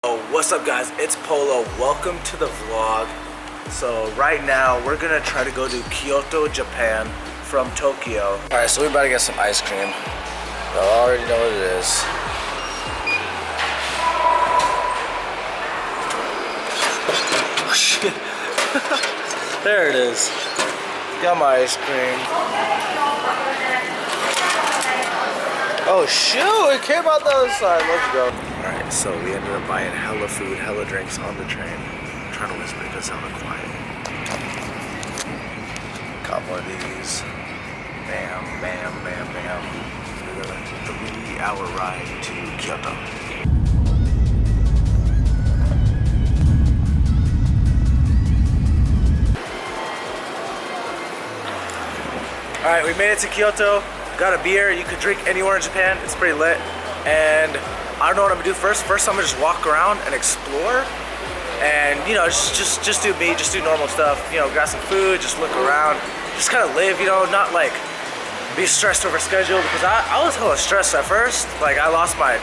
Oh, what's up guys, it's Polo. Welcome to the vlog. So right now we're gonna try to go to Kyoto, Japan from Tokyo. Alright, so we're about to get some ice cream. Y'all already know what it is. Oh shit. There it is. Got my ice cream. Oh shoot, it came out the other side. Let's go. Alright, so we ended up buying hella food, hella drinks on the train. I'm trying to whisper because it's hella quiet. Got one of these. Bam, bam, bam, bam. For the 3-hour ride to Kyoto. Alright, we made it to Kyoto. Got a beer. You could drink anywhere in Japan. It's pretty lit. And I don't know what I'm gonna do first. First, I'm gonna just walk around and explore, and you know, just do me, just do normal stuff. You know, grab some food, just look around, just kind of live. You know, not like be stressed over schedule, because I was hella stressed at first. Like I lost my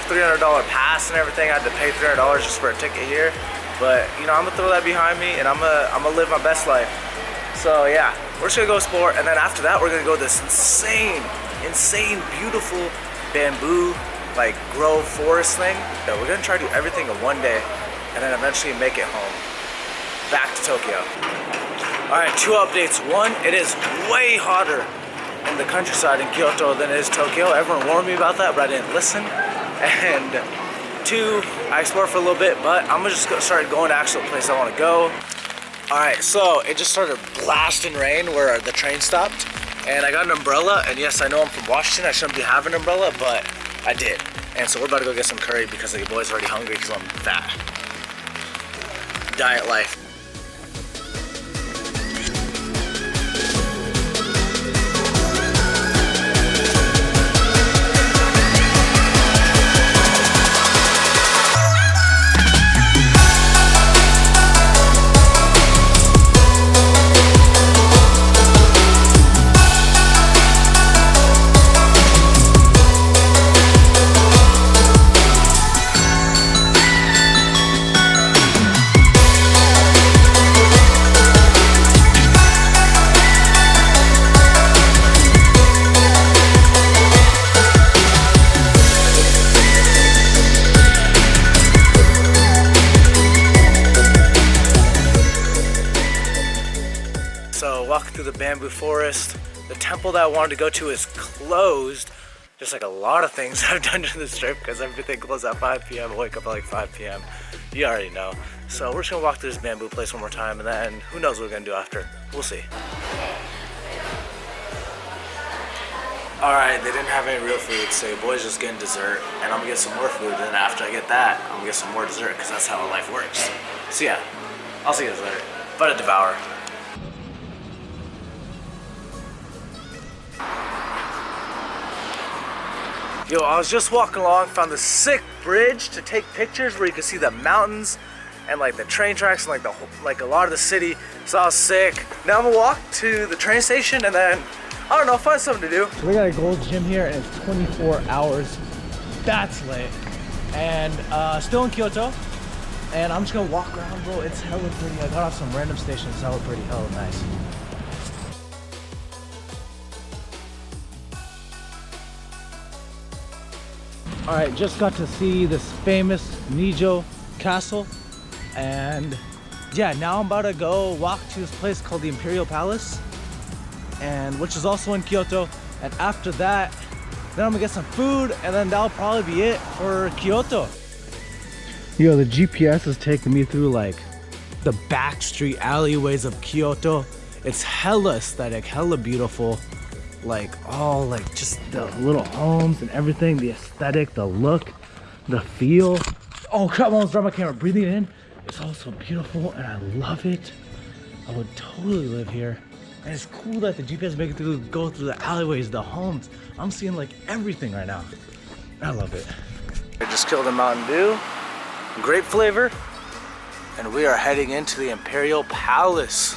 $300 pass and everything. I had to pay $300 just for a ticket here. But you know, I'm gonna throw that behind me, and I'm gonna live my best life. So yeah, we're just gonna go explore, and then after that, we're gonna go this insane, beautiful bamboo like grove forest thing. Yeah, we're gonna try to do everything in one day and then eventually make it home back to Tokyo. Alright, 2 updates. 1, it is way hotter in the countryside in Kyoto than it is Tokyo. Everyone warned me about that, but I didn't listen. And 2, I explored for a little bit, but I'm gonna just start going to actual place I want to go. Alright, so it just started blasting rain where the train stopped, and I got an umbrella, and yes, I know I'm from Washington, I shouldn't be having an umbrella, but I did. And so we're about to go get some curry because the boy's already hungry because I'm fat. Diet life. Walking through the bamboo forest. The temple that I wanted to go to is closed, just like a lot of things I've done to this trip, because everything closed at 5 p.m. I wake up at like 5 p.m. You already know. So we're just gonna walk through this bamboo place one more time, and then who knows what we're gonna do after. We'll see. Alright, they didn't have any real food, so your boy's just getting dessert, and I'm gonna get some more food, and then after I get that, I'm gonna get some more dessert, because that's how life works. So yeah, I'll see you guys later. But a devour. Yo, I was just walking along, found this sick bridge to take pictures where you can see the mountains and like the train tracks and like a lot of the city. So I was sick. Now I'm gonna walk to the train station and then, I don't know, find something to do. So we got a gold gym here and it's 24 hours. That's lit. And still in Kyoto. And I'm just gonna walk around, bro. It's hella pretty. I got off some random stations, it's hella pretty, hella nice. Alright, just got to see this famous Nijo Castle, and yeah, now I'm about to go walk to this place called the Imperial Palace, and which is also in Kyoto. And after that, then I'm gonna get some food, and then that'll probably be it for Kyoto. Yo, the GPS is taking me through like the back street alleyways of Kyoto. It's hella aesthetic, hella beautiful. Like all like just the little homes and everything, the aesthetic, the look, the feel. Oh crap, I almost dropped my camera. Breathing it in, it's all so beautiful and I love it. I would totally live here. And it's cool that the GPS make it go through the alleyways, the homes. I'm seeing like everything right now. I love it. I just killed a Mountain Dew, grape flavor, and we are heading into the Imperial Palace.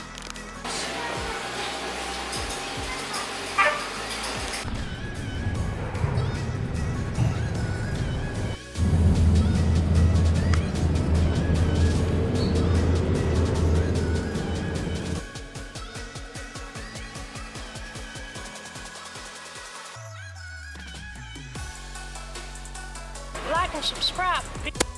like and subscribe.